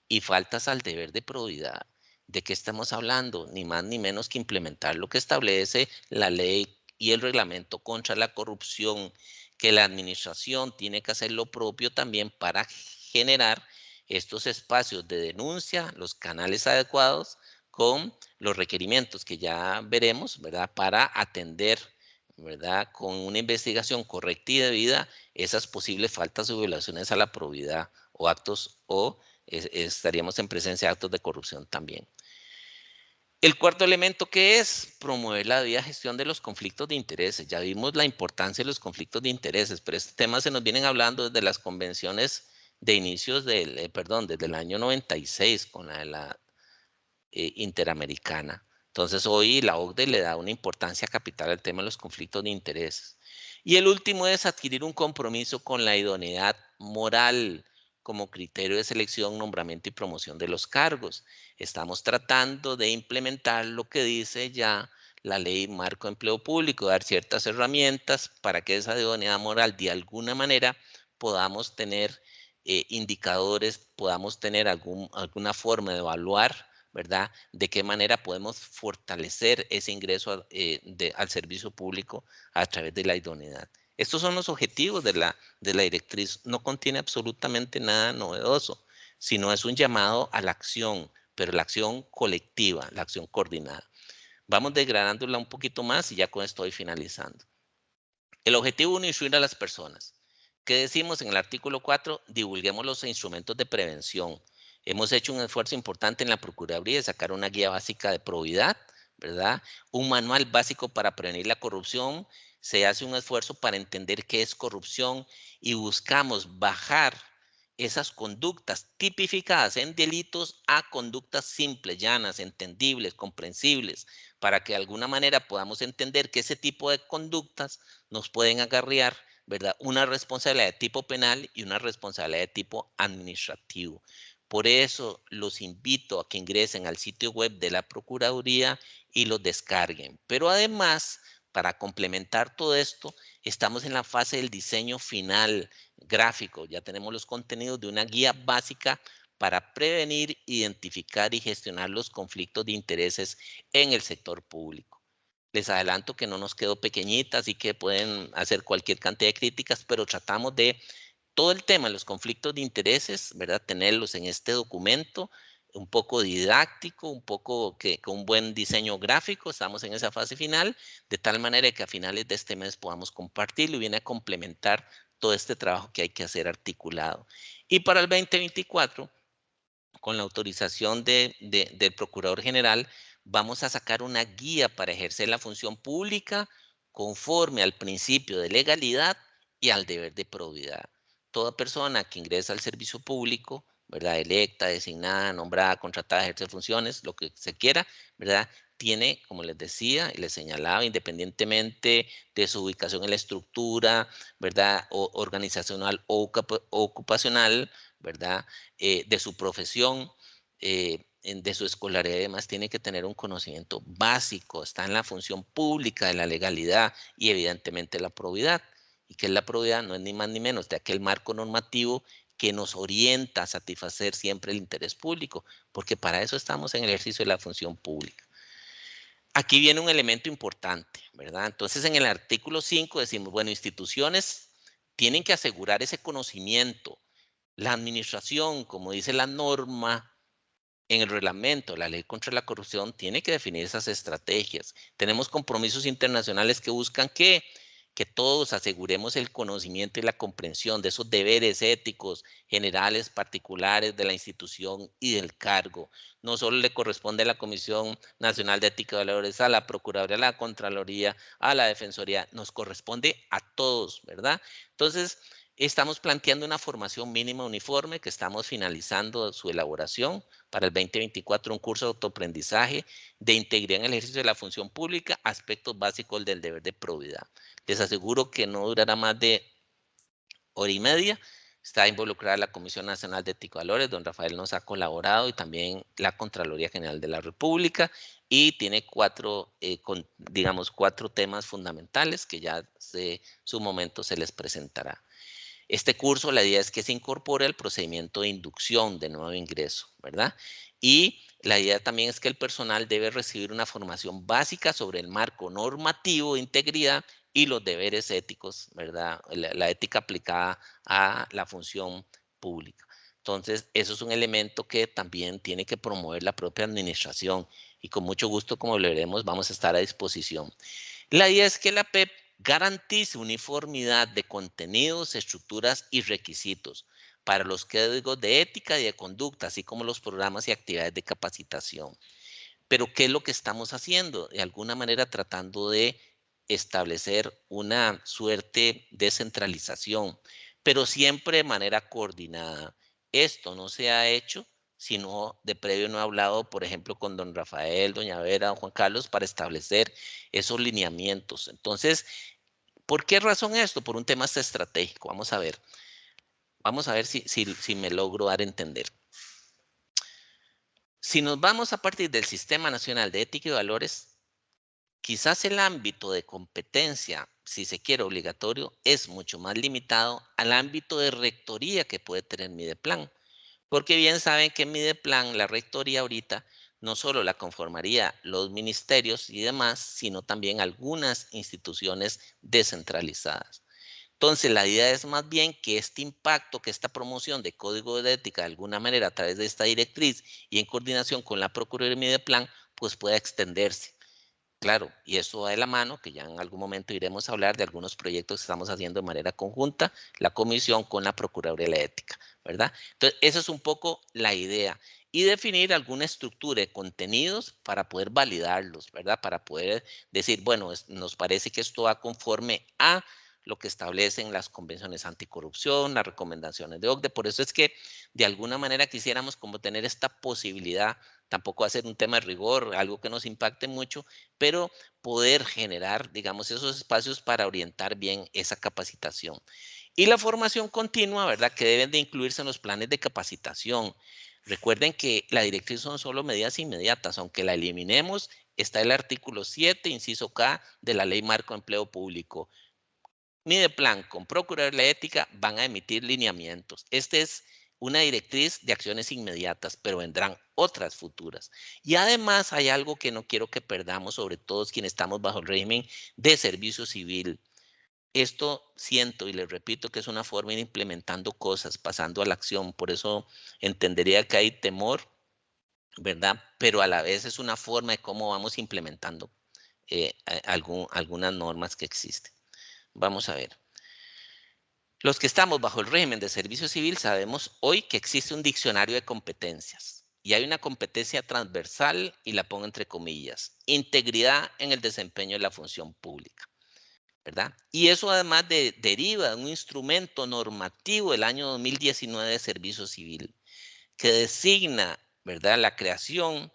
y faltas al deber de probidad. ¿De qué estamos hablando? Ni más ni menos que implementar lo que establece la ley y el reglamento contra la corrupción, que la administración tiene que hacer lo propio también para generar estos espacios de denuncia, los canales adecuados con los requerimientos que ya veremos, ¿verdad? Para atender, ¿verdad? Con una investigación correcta y debida, esas posibles faltas o violaciones a la probidad o actos, o estaríamos en presencia de actos de corrupción también. El cuarto elemento, que es promover la debida gestión de los conflictos de intereses. Ya vimos la importancia de los conflictos de intereses, pero este tema se nos vienen hablando desde las convenciones de inicios desde el año 96 con la interamericana. Entonces hoy la OCDE le da una importancia capital al tema de los conflictos de intereses. Y el último es adquirir un compromiso con la idoneidad moral como criterio de selección, nombramiento y promoción de los cargos. Estamos tratando de implementar lo que dice ya la ley marco de empleo público, dar ciertas herramientas para que esa idoneidad moral de alguna manera podamos tener indicadores, podamos tener alguna forma de evaluar, ¿verdad? De qué manera podemos fortalecer ese ingreso al servicio público a través de la idoneidad. Estos son los objetivos de la directriz. No contiene absolutamente nada novedoso, sino es un llamado a la acción, pero la acción colectiva, la acción coordinada. Vamos degradándola un poquito más y ya con esto estoy finalizando. El objetivo 1, instruir a las personas. ¿Qué decimos en el artículo 4? Divulguemos los instrumentos de prevención. Hemos hecho un esfuerzo importante en la Procuraduría de sacar una guía básica de probidad, ¿verdad? Un manual básico para prevenir la corrupción. Se hace un esfuerzo para entender qué es corrupción y buscamos bajar esas conductas tipificadas en delitos a conductas simples, llanas, entendibles, comprensibles, para que de alguna manera podamos entender que ese tipo de conductas nos pueden acarrear, ¿verdad? Una responsabilidad de tipo penal y una responsabilidad de tipo administrativo. Por eso los invito a que ingresen al sitio web de la Procuraduría y los descarguen. Pero además, para complementar todo esto, estamos en la fase del diseño final gráfico. Ya tenemos los contenidos de una guía básica para prevenir, identificar y gestionar los conflictos de intereses en el sector público. Les adelanto que no nos quedó pequeñita, así que pueden hacer cualquier cantidad de críticas, pero tratamos de todo el tema de los conflictos de intereses, ¿verdad? Tenerlos en este documento, un poco didáctico, un poco con un buen diseño gráfico. Estamos en esa fase final, de tal manera que a finales de este mes podamos compartirlo y viene a complementar todo este trabajo que hay que hacer articulado. Y para el 2024, con la autorización del Procurador General, vamos a sacar una guía para ejercer la función pública conforme al principio de legalidad y al deber de probidad. Toda persona que ingresa al servicio público, ¿verdad? Electa, designada, nombrada, contratada, ejerce funciones, lo que se quiera, ¿verdad? Tiene, como les decía y les señalaba, independientemente de su ubicación en la estructura, ¿verdad? O organizacional o ocupacional, ¿verdad? De su profesión, de su escolaridad y demás, tiene que tener un conocimiento básico, está en la función pública de la legalidad y evidentemente la probidad. ¿Y qué es la probidad? No es ni más ni menos de aquel marco normativo que nos orienta a satisfacer siempre el interés público, porque para eso estamos en el ejercicio de la función pública. Aquí viene un elemento importante, ¿verdad? Entonces, en el artículo 5 decimos, bueno, instituciones tienen que asegurar ese conocimiento. La administración, como dice la norma en el reglamento, la ley contra la corrupción, tiene que definir esas estrategias. Tenemos compromisos internacionales que buscan que todos aseguremos el conocimiento y la comprensión de esos deberes éticos generales, particulares de la institución y del cargo. No solo le corresponde a la Comisión Nacional de Ética y Valores, a la Procuraduría, a la Contraloría, a la Defensoría, nos corresponde a todos, ¿verdad? Entonces, estamos planteando una formación mínima uniforme que estamos finalizando su elaboración para el 2024, un curso de autoaprendizaje de integridad en el ejercicio de la función pública, aspectos básicos del deber de probidad. Les aseguro que no durará más de hora y media. Está involucrada la Comisión Nacional de Ética y Valores, don Rafael nos ha colaborado, y también la Contraloría General de la República, y tiene cuatro temas fundamentales que ya en su momento se les presentará. Este curso, la idea es que se incorpore al procedimiento de inducción de nuevo ingreso, ¿verdad? Y la idea también es que el personal debe recibir una formación básica sobre el marco normativo de integridad y los deberes éticos, ¿verdad? La ética aplicada a la función pública. Entonces, eso es un elemento que también tiene que promover la propia administración y con mucho gusto, como lo veremos, vamos a estar a disposición. La idea es que la PEP garantice uniformidad de contenidos, estructuras y requisitos para los códigos de ética y de conducta, así como los programas y actividades de capacitación. Pero, ¿qué es lo que estamos haciendo? De alguna manera tratando de establecer una suerte de centralización, pero siempre de manera coordinada. Esto no se ha hecho, sino de previo no he hablado, por ejemplo, con don Rafael, doña Vera, don Juan Carlos, para establecer esos lineamientos. Entonces, ¿por qué razón esto? Por un tema estratégico. Vamos a ver. Vamos a ver si me logro dar a entender. Si nos vamos a partir del Sistema Nacional de Ética y Valores, quizás el ámbito de competencia, si se quiere obligatorio, es mucho más limitado al ámbito de rectoría que puede tener Mideplan. Porque bien saben que Mideplan, la rectoría ahorita, no solo la conformaría los ministerios y demás, sino también algunas instituciones descentralizadas. Entonces, la idea es más bien que este impacto, que esta promoción de código de ética de alguna manera a través de esta directriz y en coordinación con la Procuraduría de Mideplan, pues pueda extenderse. Claro, y eso va de la mano, que ya en algún momento iremos a hablar de algunos proyectos que estamos haciendo de manera conjunta, la comisión con la Procuraduría de la Ética, ¿verdad? Entonces, esa es un poco la idea. Y definir alguna estructura de contenidos para poder validarlos, ¿verdad? Para poder decir, bueno, nos parece que esto va conforme a lo que establecen las convenciones anticorrupción, las recomendaciones de OCDE. Por eso es que de alguna manera quisiéramos como tener esta posibilidad, tampoco hacer un tema de rigor, algo que nos impacte mucho, pero poder generar, digamos, esos espacios para orientar bien esa capacitación. Y la formación continua, ¿verdad? Que deben de incluirse en los planes de capacitación. Recuerden que la directriz son solo medidas inmediatas, aunque la eliminemos, está el artículo 7, inciso K, de la Ley Marco de Empleo Público. Mideplan con Procuraduría de la Ética van a emitir lineamientos. Esta es una directriz de acciones inmediatas, pero vendrán otras futuras. Y además hay algo que no quiero que perdamos, sobre todo quienes estamos bajo el régimen de servicio civil. Esto siento y les repito que es una forma de ir implementando cosas, pasando a la acción. Por eso entendería que hay temor, ¿verdad? Pero a la vez es una forma de cómo vamos implementando algunas normas que existen. Vamos a ver. Los que estamos bajo el régimen de servicio civil sabemos hoy que existe un diccionario de competencias y hay una competencia transversal y la pongo entre comillas, integridad en el desempeño de la función pública, ¿verdad? Y eso además deriva de un instrumento normativo del año 2019 de servicio civil que designa, ¿verdad?, la creación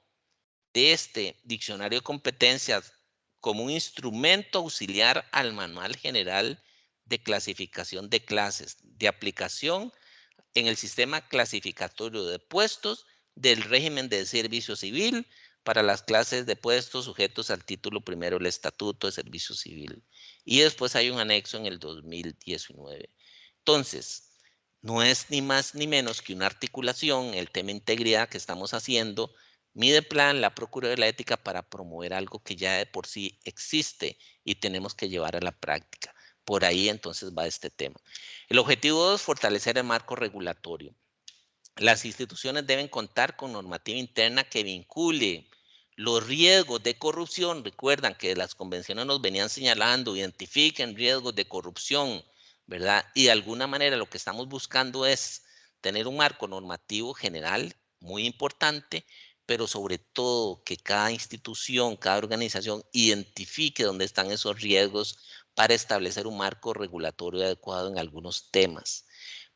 de este diccionario de competencias como un instrumento auxiliar al Manual General de Clasificación de Clases, de aplicación en el sistema clasificatorio de puestos del régimen de servicio civil para las clases de puestos sujetos al título primero del Estatuto de Servicio Civil. Y después hay un anexo en el 2019. Entonces, no es ni más ni menos que una articulación, el tema integridad que estamos haciendo, Mideplan, la Procuraduría de la Ética para promover algo que ya de por sí existe y tenemos que llevar a la práctica. Por ahí entonces va este tema. El objetivo 2, fortalecer el marco regulatorio. Las instituciones deben contar con normativa interna que vincule los riesgos de corrupción. Recuerdan que las convenciones nos venían señalando, identifiquen riesgos de corrupción, ¿verdad? Y de alguna manera lo que estamos buscando es tener un marco normativo general muy importante, pero sobre todo que cada institución, cada organización identifique dónde están esos riesgos para establecer un marco regulatorio adecuado en algunos temas.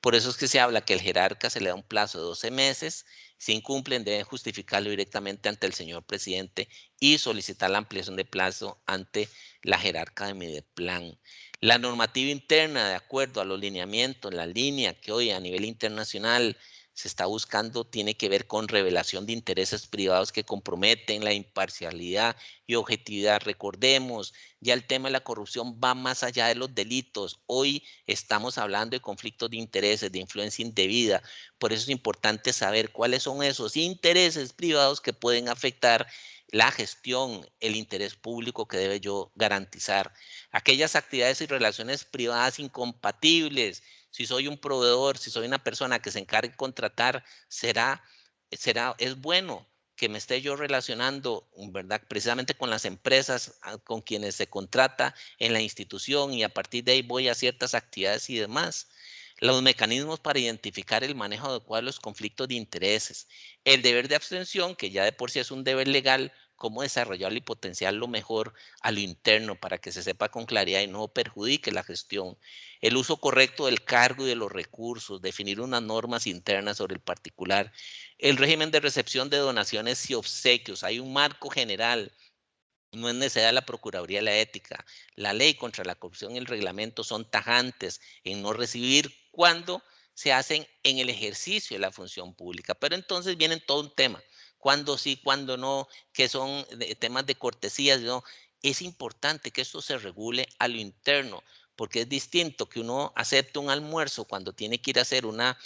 Por eso es que se habla que el jerarca se le da un plazo de 12 meses. Si incumplen, deben justificarlo directamente ante el señor presidente y solicitar la ampliación de plazo ante la jerarca de Mideplan. La normativa interna, de acuerdo a los lineamientos, la línea que hoy a nivel internacional se está buscando, tiene que ver con revelación de intereses privados que comprometen la imparcialidad y objetividad. Recordemos, ya el tema de la corrupción va más allá de los delitos. Hoy estamos hablando de conflictos de intereses, de influencia indebida. Por eso es importante saber cuáles son esos intereses privados que pueden afectar la gestión, el interés público que debe yo garantizar. Aquellas actividades y relaciones privadas incompatibles. Si soy un proveedor, si soy una persona que se encargue de contratar, es bueno que me esté yo relacionando, ¿verdad?, precisamente con las empresas con quienes se contrata en la institución y a partir de ahí voy a ciertas actividades y demás. Los mecanismos para identificar el manejo adecuado de los conflictos de intereses. El deber de abstención, que ya de por sí es un deber legal, cómo desarrollarlo y potenciarlo mejor a lo interno para que se sepa con claridad y no perjudique la gestión. El uso correcto del cargo y de los recursos, definir unas normas internas sobre el particular. El régimen de recepción de donaciones y obsequios. Hay un marco general. No es necesaria la Procuraduría de la Ética. La ley contra la corrupción y el reglamento son tajantes en no recibir cuando se hacen en el ejercicio de la función pública. Pero entonces viene todo un tema. Cuándo sí, cuándo no, que son temas de cortesías, ¿no? Es importante que esto se regule a lo interno, porque es distinto que uno acepte un almuerzo cuando tiene que ir a hacer una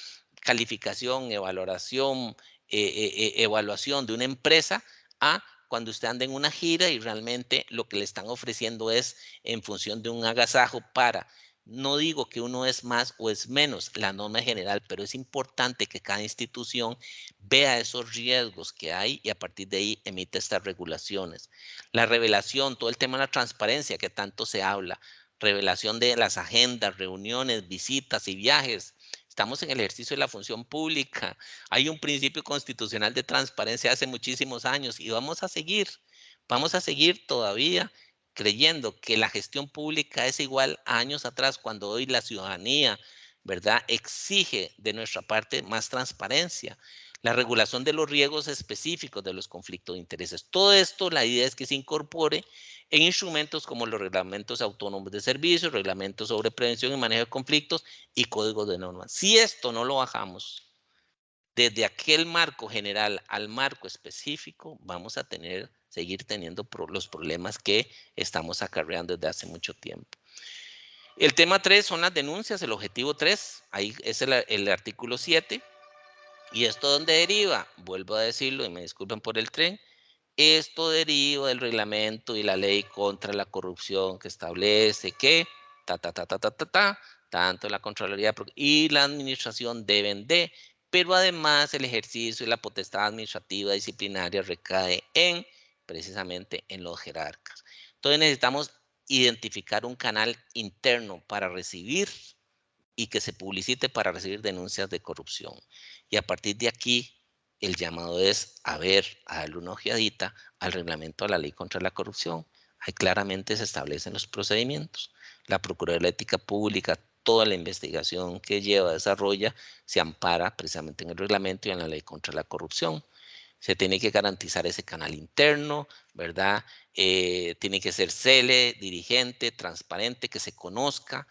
calificación, evaluación de una empresa, a cuando usted anda en una gira y realmente lo que le están ofreciendo es en función de un agasajo para. No digo que uno es más o es menos, la norma general, pero es importante que cada institución vea esos riesgos que hay y a partir de ahí emite estas regulaciones. La revelación, todo el tema de la transparencia que tanto se habla, revelación de las agendas, reuniones, visitas y viajes. Estamos en el ejercicio de la función pública. Hay un principio constitucional de transparencia hace muchísimos años y vamos a seguir todavía creyendo que la gestión pública es igual a años atrás, cuando hoy la ciudadanía, ¿verdad?, exige de nuestra parte más transparencia. La regulación de los riesgos específicos de los conflictos de intereses. Todo esto, la idea es que se incorpore en instrumentos como los reglamentos autónomos de servicios, reglamentos sobre prevención y manejo de conflictos y códigos de normas. Si esto no lo bajamos desde aquel marco general al marco específico, vamos a seguir teniendo los problemas que estamos acarreando desde hace mucho tiempo. El tema 3 son las denuncias, el objetivo 3, ahí es el artículo 7. ¿Y esto dónde deriva? Vuelvo a decirlo y me disculpen por el tren. Esto deriva del reglamento y la ley contra la corrupción que establece que tanto la Contraloría y la Administración deben de, pero además el ejercicio de la potestad administrativa disciplinaria recae precisamente en los jerarcas. Entonces necesitamos identificar un canal interno para recibir y que se publicite para recibir denuncias de corrupción. Y a partir de aquí, el llamado es a darle una ojeadita al reglamento de la ley contra la corrupción. Ahí claramente se establecen los procedimientos. La Procuraduría de Ética Pública, toda la investigación que desarrolla, se ampara precisamente en el reglamento y en la ley contra la corrupción. Se tiene que garantizar ese canal interno, ¿verdad? Tiene que ser cele, dirigente, transparente, que se conozca.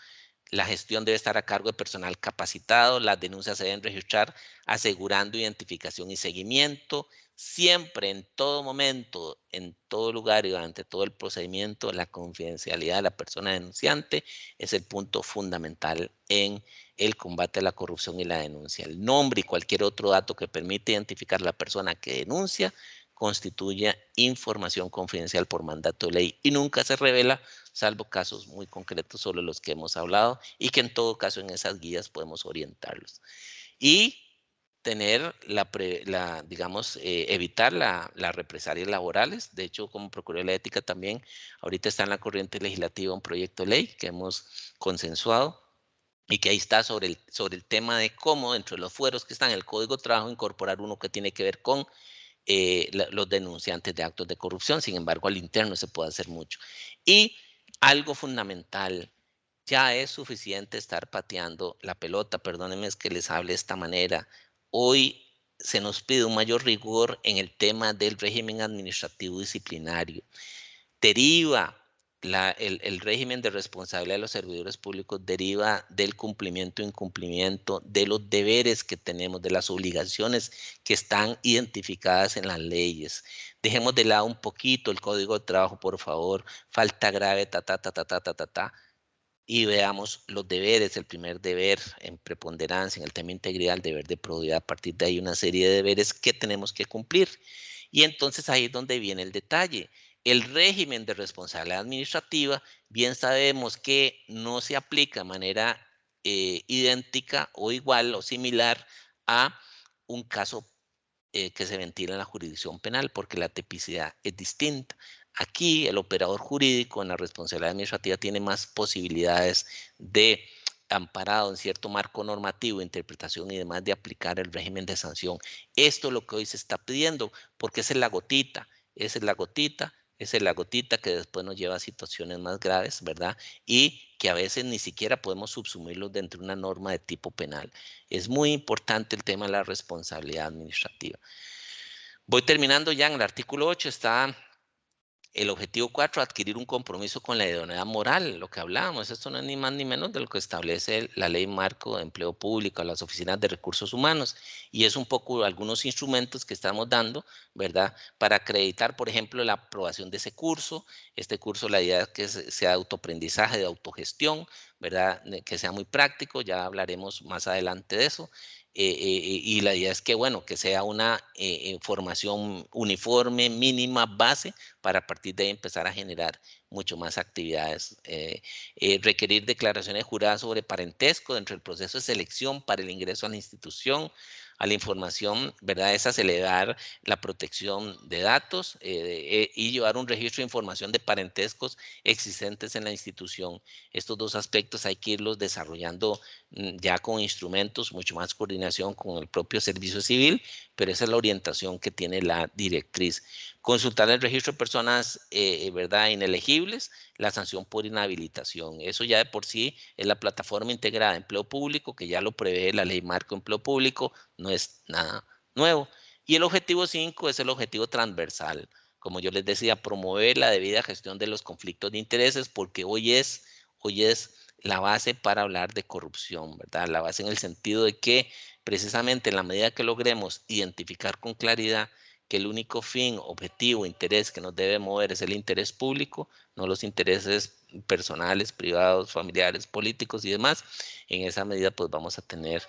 La gestión debe estar a cargo de personal capacitado. Las denuncias se deben registrar asegurando identificación y seguimiento. Siempre, en todo momento, en todo lugar y durante todo el procedimiento, la confidencialidad de la persona denunciante es el punto fundamental en el combate a la corrupción y la denuncia. El nombre y cualquier otro dato que permite identificar a la persona que denuncia constituye información confidencial por mandato de ley y nunca se revela, salvo casos muy concretos sobre los que hemos hablado y que en todo caso en esas guías podemos orientarlos. Y tener evitar las represalias laborales. De hecho, como Procuraduría de Ética también, ahorita está en la corriente legislativa un proyecto de ley que hemos consensuado y que ahí está sobre el tema de cómo dentro de los fueros que están en el Código de Trabajo incorporar uno que tiene que ver con los denunciantes de actos de corrupción. Sin embargo, al interno se puede hacer mucho. Y algo fundamental, ya es suficiente estar pateando la pelota. Perdónenme que les hable de esta manera. Hoy se nos pide un mayor rigor en el tema del régimen administrativo disciplinario. Deriva el régimen de responsabilidad de los servidores públicos deriva del cumplimiento e incumplimiento de los deberes que tenemos, de las obligaciones que están identificadas en las leyes. Dejemos de lado un poquito el Código de Trabajo, por favor, falta grave, y veamos los deberes. El primer deber en preponderancia, en el tema integridad, el deber de probidad. A partir de ahí una serie de deberes que tenemos que cumplir. Y entonces ahí es donde viene el detalle. El régimen de responsabilidad administrativa, bien sabemos que no se aplica de manera idéntica o igual o similar a un caso que se ventila en la jurisdicción penal, porque la tipicidad es distinta. Aquí el operador jurídico en la responsabilidad administrativa tiene más posibilidades de, amparado en cierto marco normativo, interpretación y demás, de aplicar el régimen de sanción. Esto es lo que hoy se está pidiendo, porque esa es la gotita, que después nos lleva a situaciones más graves, ¿verdad? Y que a veces ni siquiera podemos subsumirlos dentro de una norma de tipo penal. Es muy importante el tema de la responsabilidad administrativa. Voy terminando ya. En el artículo 8 está El objetivo 4, adquirir un compromiso con la idoneidad moral, lo que hablábamos. Esto no es ni más ni menos de lo que establece la Ley Marco de Empleo Público, las oficinas de recursos humanos. Y es un poco algunos instrumentos que estamos dando, ¿verdad? Para acreditar, por ejemplo, la aprobación de ese curso. Este curso, la idea es que sea de autoaprendizaje, de autogestión, ¿verdad? Que sea muy práctico, ya hablaremos más adelante de eso. Y la idea es que, bueno, que sea una formación uniforme, mínima, base, para a partir de ahí empezar a generar mucho más actividades. Requerir declaraciones juradas sobre parentesco dentro del proceso de selección para el ingreso a la institución, a la información, ¿verdad? Es acelerar la protección de datos y llevar un registro de información de parentescos existentes en la institución. Estos dos aspectos hay que irlos desarrollando ya con instrumentos, mucho más coordinación con el propio servicio civil, pero esa es la orientación que tiene la directriz. Consultar el registro de personas, ¿verdad?, inelegibles, la sanción por inhabilitación. Eso ya de por sí es la plataforma integrada de empleo público, que ya lo prevé la Ley Marco de Empleo Público, no es nada nuevo. Y el objetivo 5 es el objetivo transversal. Como yo les decía, promover la debida gestión de los conflictos de intereses, porque hoy es la base para hablar de corrupción, ¿verdad? La base en el sentido de que precisamente en la medida que logremos identificar con claridad que el único fin, objetivo, interés que nos debe mover es el interés público, no los intereses personales, privados, familiares, políticos y demás, en esa medida pues vamos a tener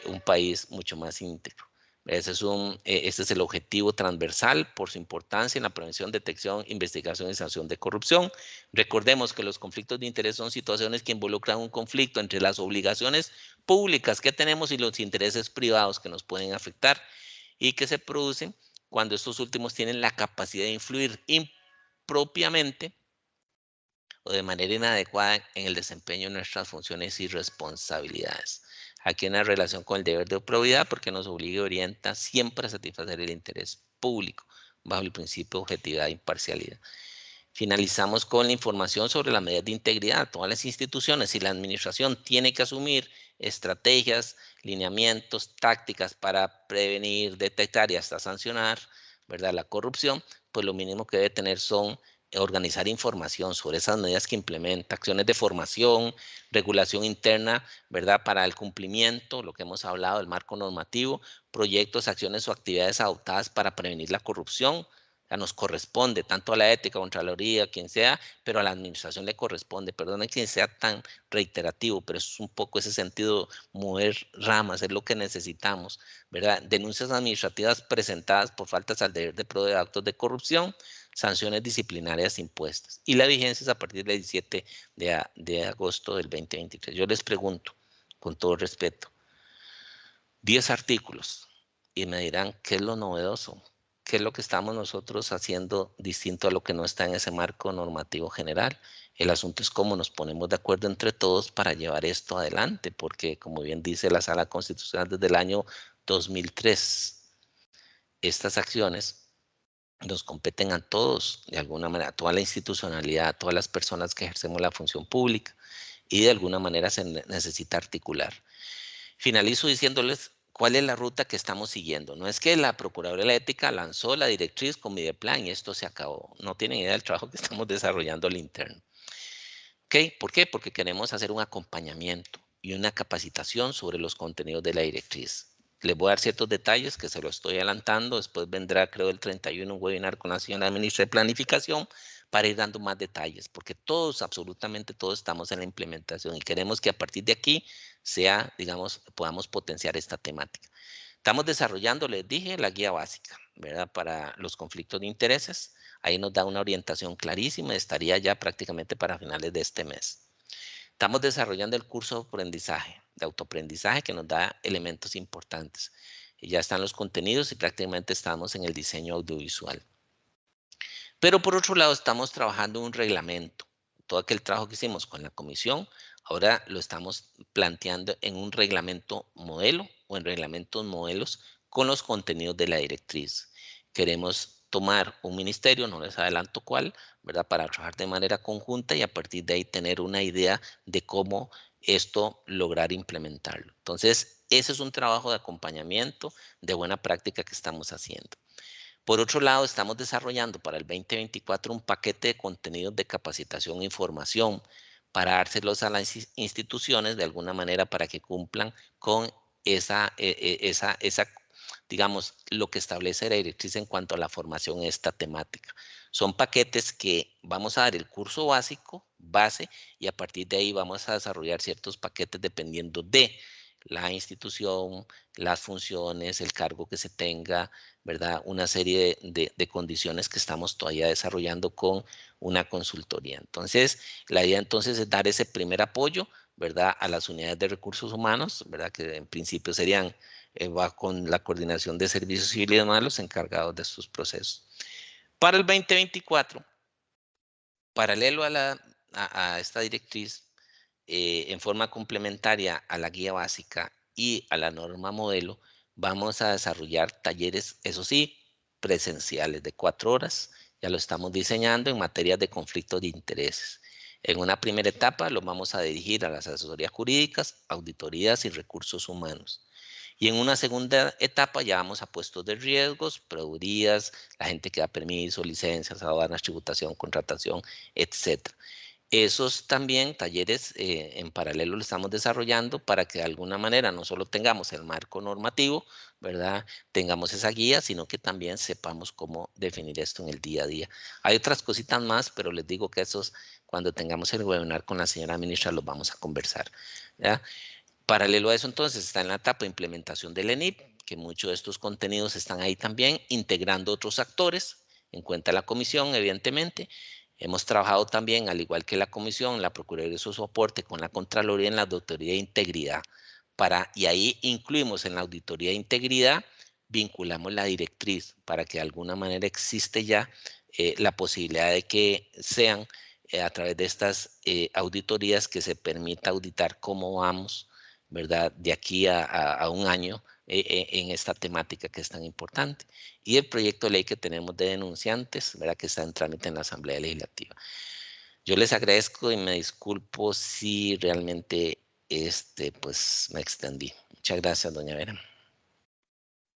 un país mucho más íntegro. Este es el objetivo transversal por su importancia en la prevención, detección, investigación y sanción de corrupción. Recordemos que los conflictos de interés son situaciones que involucran un conflicto entre las obligaciones públicas que tenemos y los intereses privados que nos pueden afectar y que se producen cuando estos últimos tienen la capacidad de influir impropiamente o de manera inadecuada en el desempeño de nuestras funciones y responsabilidades. Aquí hay una relación con el deber de probidad porque nos obliga y orienta siempre a satisfacer el interés público bajo el principio de objetividad e imparcialidad. Finalizamos con la información sobre las medidas de integridad. Todas las instituciones y la administración tienen que asumir estrategias, lineamientos, tácticas para prevenir, detectar y hasta sancionar, ¿verdad?, la corrupción. Pues lo mínimo que debe tener son organizar información sobre esas medidas que implementa, acciones de formación, regulación interna, ¿verdad?, para el cumplimiento, lo que hemos hablado, el marco normativo, proyectos, acciones o actividades adoptadas para prevenir la corrupción. O sea, nos corresponde tanto a la ética, Contraloría, quien sea, pero a la administración le corresponde. Perdone que sea tan reiterativo, pero es un poco ese sentido, mover ramas, es lo que necesitamos, ¿verdad? Denuncias administrativas presentadas por faltas al deber de prueba de actos de corrupción, sanciones disciplinarias impuestas. Y la vigencia es a partir del 17 de agosto del 2023. Yo les pregunto, con todo respeto, 10 artículos y me dirán qué es lo novedoso, qué es lo que estamos nosotros haciendo distinto a lo que no está en ese marco normativo general. El asunto es cómo nos ponemos de acuerdo entre todos para llevar esto adelante, porque como bien dice la Sala Constitucional desde el año 2003, estas acciones nos competen a todos, de alguna manera, a toda la institucionalidad, a todas las personas que ejercemos la función pública y de alguna manera se necesita articular. Finalizo diciéndoles cuál es la ruta que estamos siguiendo. No es que la Procuraduría de la Ética lanzó la directriz con Mideplan y esto se acabó. No tienen idea del trabajo que estamos desarrollando al interno. ¿Okay? ¿Por qué? Porque queremos hacer un acompañamiento y una capacitación sobre los contenidos de la directriz. Les voy a dar ciertos detalles que se lo estoy adelantando. Después vendrá, creo, el 31 un webinar con la señora ministra de Planificación para ir dando más detalles, porque todos, absolutamente todos, estamos en la implementación y queremos que a partir de aquí sea, digamos, podamos potenciar esta temática. Estamos desarrollando, les dije, la guía básica, ¿verdad?, para los conflictos de intereses. Ahí nos da una orientación clarísima, estaría ya prácticamente para finales de este mes. Estamos desarrollando el curso de aprendizaje, de autoaprendizaje, que nos da elementos importantes. Y ya están los contenidos y prácticamente estamos en el diseño audiovisual. Pero por otro lado, estamos trabajando un reglamento. Todo aquel trabajo que hicimos con la comisión, ahora lo estamos planteando en un reglamento modelo o en reglamentos modelos con los contenidos de la directriz. Queremos tomar un ministerio, no les adelanto cuál, ¿verdad?, para trabajar de manera conjunta y a partir de ahí tener una idea de cómo esto lograr implementarlo. Entonces, ese es un trabajo de acompañamiento, de buena práctica que estamos haciendo. Por otro lado, estamos desarrollando para el 2024 un paquete de contenidos de capacitación e información para dárselos a las instituciones de alguna manera para que cumplan con esa digamos, lo que establece la directriz en cuanto a la formación en esta temática. Son paquetes que vamos a dar el curso base, y a partir de ahí vamos a desarrollar ciertos paquetes dependiendo de la institución, las funciones, el cargo que se tenga, ¿verdad? Una serie de condiciones que estamos todavía desarrollando con una consultoría. Entonces, la idea entonces es dar ese primer apoyo, ¿verdad? A las unidades de recursos humanos, ¿verdad? Que en principio serían, va con la coordinación de servicios civiles y demás, los encargados de estos procesos. Para el 2024, paralelo a esta directriz, en forma complementaria a la guía básica y a la norma modelo, vamos a desarrollar talleres, eso sí, presenciales de 4 horas. Ya lo estamos diseñando en materias de conflictos de intereses. En una primera etapa lo vamos a dirigir a las asesorías jurídicas, auditorías y recursos humanos. Y en una segunda etapa ya vamos a puestos de riesgos, proveedurías, la gente que da permiso, licencias, aduanas, tributación, contratación, etc. Esos también talleres en paralelo lo estamos desarrollando para que de alguna manera no solo tengamos el marco normativo, ¿verdad? Tengamos esa guía, sino que también sepamos cómo definir esto en el día a día. Hay otras cositas más, pero les digo que esos, cuando tengamos el webinar con la señora ministra, los vamos a conversar, ¿ya? Paralelo a eso, entonces, está en la etapa de implementación del ENIP, que muchos de estos contenidos están ahí también, integrando otros actores, en cuenta la comisión, evidentemente. Hemos trabajado también, al igual que la comisión, la Procuraduría de su soporte con la Contraloría en la auditoría de integridad. Y ahí incluimos en la auditoría de integridad, vinculamos la directriz para que de alguna manera existe ya la posibilidad de que sean a través de estas auditorías que se permita auditar cómo vamos, ¿verdad? De aquí a un año en esta temática que es tan importante. Y el proyecto de ley que tenemos de denunciantes, ¿verdad? Que está en trámite en la Asamblea Legislativa. Yo les agradezco y me disculpo si realmente pues me extendí. Muchas gracias, doña Vera.